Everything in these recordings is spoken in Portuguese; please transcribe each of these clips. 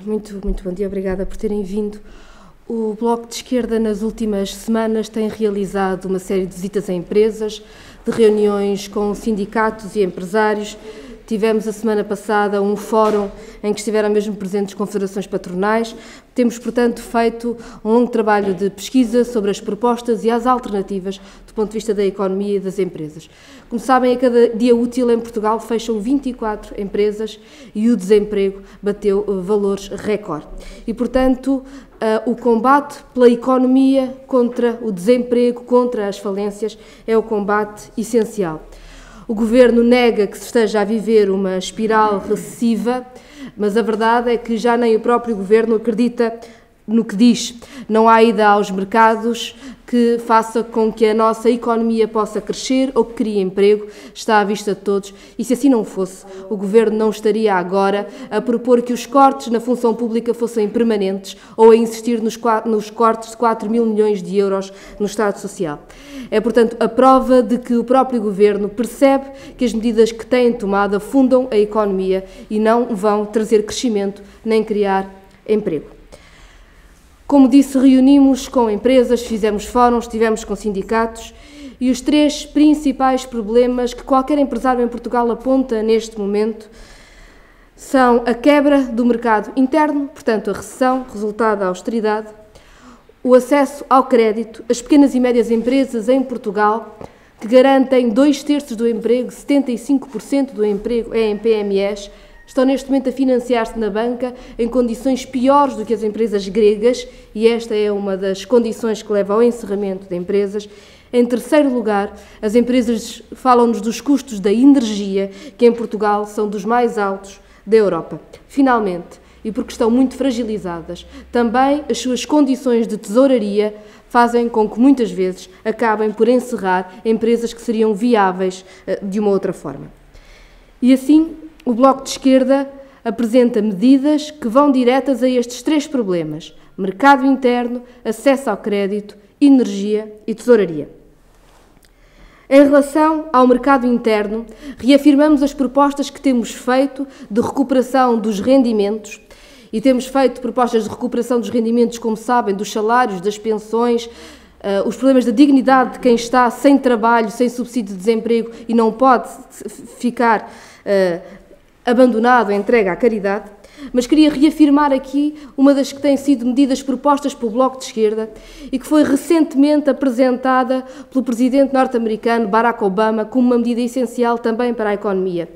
Muito bom dia, obrigada por terem vindo. O Bloco de Esquerda, nas últimas semanas, tem realizado uma série de visitas a empresas, de reuniões com sindicatos e empresários. Tivemos a semana passada um fórum em que estiveram mesmo presentes confederações patronais. Temos, portanto, feito um longo trabalho de pesquisa sobre as propostas e as alternativas do ponto de vista da economia e das empresas. Como sabem, a cada dia útil em Portugal fecham 24 empresas e o desemprego bateu valores recorde. E, portanto, o combate pela economia contra o desemprego, contra as falências, é o combate essencial. O Governo nega que se esteja a viver uma espiral recessiva, mas a verdade é que já nem o próprio Governo acredita no que diz. Não há ida aos mercados que faça com que a nossa economia possa crescer ou que crie emprego, está à vista de todos, e se assim não fosse, o Governo não estaria agora a propor que os cortes na função pública fossem permanentes ou a insistir nos cortes de 4 mil milhões de euros no Estado Social. É, portanto, a prova de que o próprio Governo percebe que as medidas que têm tomado afundam a economia e não vão trazer crescimento nem criar emprego. Como disse, reunimos com empresas, fizemos fóruns, estivemos com sindicatos e os três principais problemas que qualquer empresário em Portugal aponta neste momento são a quebra do mercado interno, portanto a recessão, resultado da austeridade, o acesso ao crédito, as pequenas e médias empresas em Portugal, que garantem 2/3 do emprego, 75% do emprego é em PMEs, estão neste momento a financiar-se na banca em condições piores do que as empresas gregas, e esta é uma das condições que leva ao encerramento de empresas. Em terceiro lugar, as empresas falam-nos dos custos da energia, que em Portugal são dos mais altos da Europa. Finalmente, e porque estão muito fragilizadas, também as suas condições de tesouraria fazem com que muitas vezes acabem por encerrar empresas que seriam viáveis de uma outra forma. E assim, o Bloco de Esquerda apresenta medidas que vão diretas a estes três problemas: mercado interno, acesso ao crédito, energia e tesouraria. Em relação ao mercado interno, reafirmamos as propostas que temos feito de recuperação dos rendimentos, e temos feito propostas de recuperação dos rendimentos, como sabem, dos salários, das pensões, os problemas da dignidade de quem está sem trabalho, sem subsídio de desemprego e não pode ficar abandonado, entregue à caridade. Mas queria reafirmar aqui uma das que têm sido medidas propostas pelo Bloco de Esquerda e que foi recentemente apresentada pelo presidente norte-americano Barack Obama como uma medida essencial também para a economia.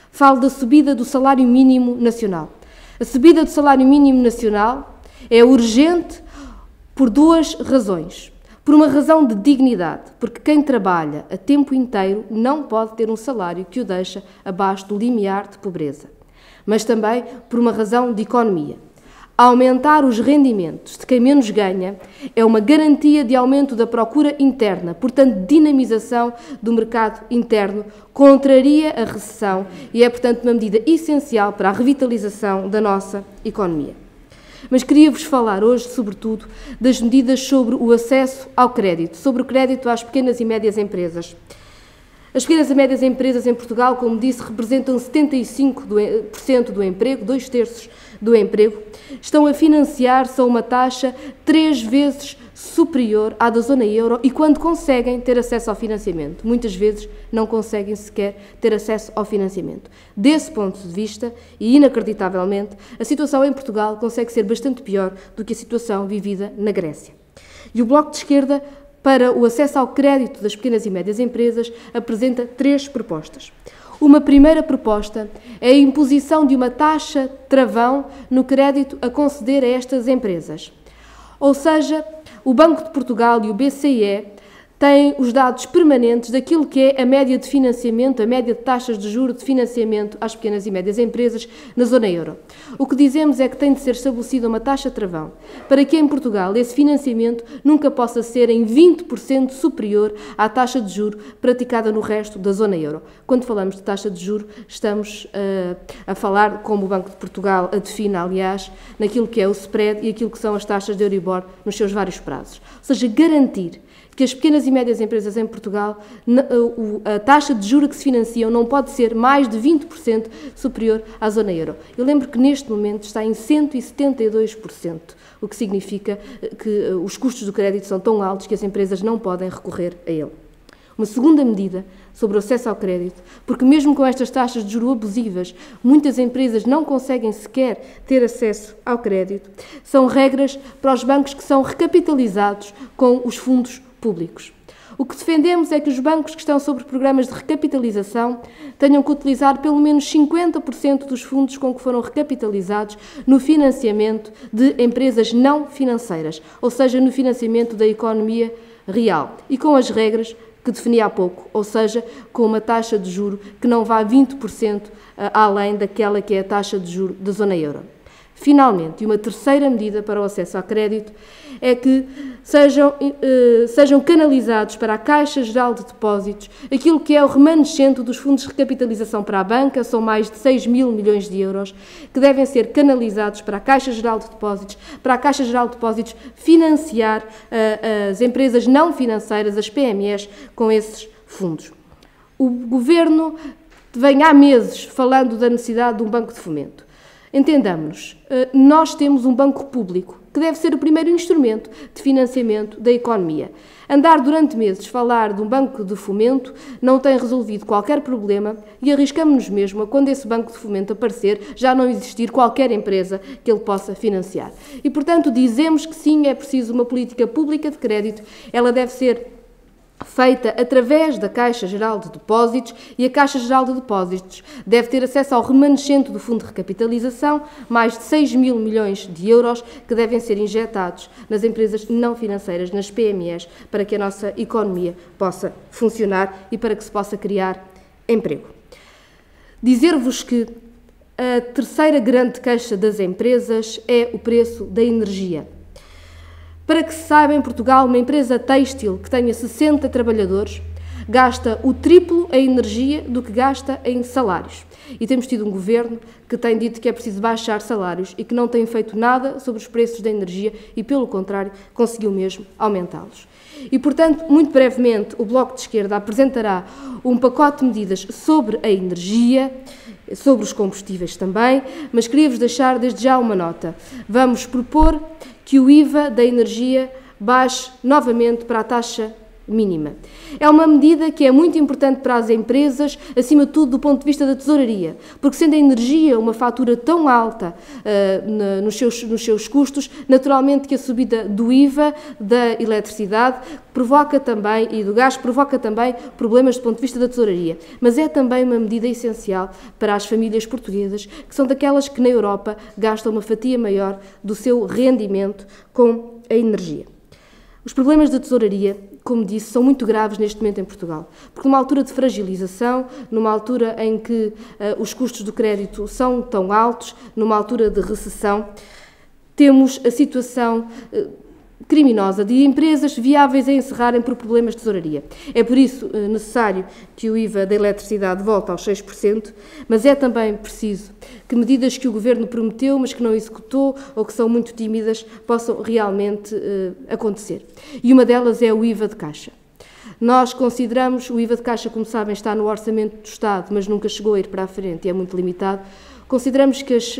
Falo da subida do salário mínimo nacional. A subida do salário mínimo nacional é urgente por duas razões. Por uma razão de dignidade, porque quem trabalha a tempo inteiro não pode ter um salário que o deixa abaixo do limiar de pobreza. Mas também por uma razão de economia. Aumentar os rendimentos de quem menos ganha é uma garantia de aumento da procura interna, portanto, dinamização do mercado interno, contraria a recessão e é, portanto, uma medida essencial para a revitalização da nossa economia. Mas queria-vos falar hoje, sobretudo, das medidas sobre o acesso ao crédito, sobre o crédito às pequenas e médias empresas. As pequenas e médias empresas em Portugal, como disse, representam 75% do emprego, 2/3 do emprego, estão a financiar-se a uma taxa 3 vezes superior à da zona euro e quando conseguem ter acesso ao financiamento. Muitas vezes não conseguem sequer ter acesso ao financiamento. Desse ponto de vista, e inacreditavelmente, a situação em Portugal consegue ser bastante pior do que a situação vivida na Grécia. E o Bloco de Esquerda, para o acesso ao crédito das pequenas e médias empresas, apresenta 3 propostas. Uma primeira proposta é a imposição de uma taxa travão no crédito a conceder a estas empresas. Ou seja, o Banco de Portugal e o BCE têm os dados permanentes daquilo que é a média de financiamento, a média de taxas de juros de financiamento às pequenas e médias empresas na zona euro. O que dizemos é que tem de ser estabelecida uma taxa travão para que em Portugal esse financiamento nunca possa ser em 20% superior à taxa de juro praticada no resto da zona euro. Quando falamos de taxa de juro, estamos a falar, como o Banco de Portugal a define, aliás, naquilo que é o spread e aquilo que são as taxas de Euribor nos seus vários prazos. Ou seja, garantir que as pequenas e médias empresas em Portugal, a taxa de juros que se financiam não pode ser mais de 20% superior à zona euro. Eu lembro que neste momento está em 172%, o que significa que os custos do crédito são tão altos que as empresas não podem recorrer a ele. Uma segunda medida sobre o acesso ao crédito, porque mesmo com estas taxas de juros abusivas, muitas empresas não conseguem sequer ter acesso ao crédito, são regras para os bancos que são recapitalizados com os fundos públicos. O que defendemos é que os bancos que estão sobre programas de recapitalização tenham que utilizar pelo menos 50% dos fundos com que foram recapitalizados no financiamento de empresas não financeiras, ou seja, no financiamento da economia real, e com as regras que defini há pouco, ou seja, com uma taxa de juro que não vá 20% além daquela que é a taxa de juro da zona euro. Finalmente, e uma terceira medida para o acesso ao crédito é que sejam canalizados para a Caixa Geral de Depósitos aquilo que é o remanescente dos fundos de recapitalização para a banca, são mais de 6 mil milhões de euros, que devem ser canalizados para a Caixa Geral de Depósitos, para a Caixa Geral de Depósitos financiar as empresas não financeiras, as PMEs, com esses fundos. O Governo vem há meses falando da necessidade de um banco de fomento. Entendamos-nos, nós temos um banco público que deve ser o primeiro instrumento de financiamento da economia. Andar durante meses falar de um banco de fomento não tem resolvido qualquer problema e arriscamos-nos mesmo a, quando esse banco de fomento aparecer, já não existir qualquer empresa que ele possa financiar. E, portanto, dizemos que sim, é preciso uma política pública de crédito, ela deve ser feita através da Caixa Geral de Depósitos e a Caixa Geral de Depósitos deve ter acesso ao remanescente do Fundo de Recapitalização, mais de 6 mil milhões de euros que devem ser injetados nas empresas não financeiras, nas PMEs, para que a nossa economia possa funcionar e para que se possa criar emprego. Dizer-vos que a terceira grande queixa das empresas é o preço da energia. Para que se saiba, em Portugal, uma empresa têxtil que tenha 60 trabalhadores gasta o triplo em energia do que gasta em salários. E temos tido um governo que tem dito que é preciso baixar salários e que não tem feito nada sobre os preços da energia e, pelo contrário, conseguiu mesmo aumentá-los. E, portanto, muito brevemente, o Bloco de Esquerda apresentará um pacote de medidas sobre a energia, sobre os combustíveis também, mas queria-vos deixar desde já uma nota. Vamos propor que o IVA da energia baixe novamente para a taxa mínima. É uma medida que é muito importante para as empresas, acima de tudo do ponto de vista da tesouraria, porque sendo a energia uma fatura tão alta nos seus custos, naturalmente que a subida do IVA, da eletricidade provoca também, e do gás, provoca também problemas do ponto de vista da tesouraria. Mas é também uma medida essencial para as famílias portuguesas, que são daquelas que na Europa gastam uma fatia maior do seu rendimento com a energia. Os problemas da tesouraria, como disse, são muito graves neste momento em Portugal, porque numa altura de fragilização, numa altura em que os custos do crédito são tão altos, numa altura de recessão, temos a situação criminosa de empresas viáveis a encerrarem por problemas de tesouraria. É por isso necessário que o IVA da eletricidade volte aos 6%, mas é também preciso que medidas que o Governo prometeu, mas que não executou ou que são muito tímidas, possam realmente acontecer. E uma delas é o IVA de caixa. Nós consideramos, o IVA de caixa, como sabem, está no Orçamento do Estado, mas nunca chegou a ir para a frente e é muito limitado. Consideramos que as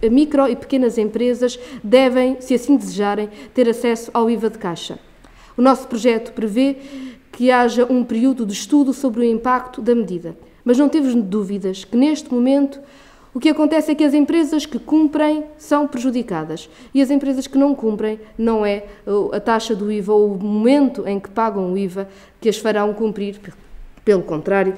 micro e pequenas empresas devem, se assim desejarem, ter acesso ao IVA de caixa. O nosso projeto prevê que haja um período de estudo sobre o impacto da medida, mas não temos dúvidas que, neste momento, o que acontece é que as empresas que cumprem são prejudicadas e as empresas que não cumprem não é a taxa do IVA ou o momento em que pagam o IVA que as farão cumprir. Pelo contrário,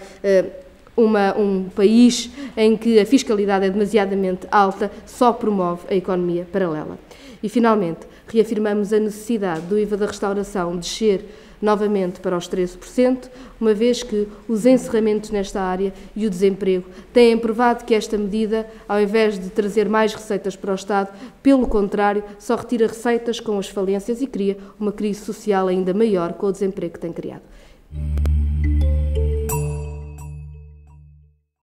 um país em que a fiscalidade é demasiadamente alta só promove a economia paralela. E, finalmente, reafirmamos a necessidade do IVA da restauração descer novamente para os 13%, uma vez que os encerramentos nesta área e o desemprego têm provado que esta medida, ao invés de trazer mais receitas para o Estado, pelo contrário, só retira receitas com as falências e cria uma crise social ainda maior com o desemprego que tem criado.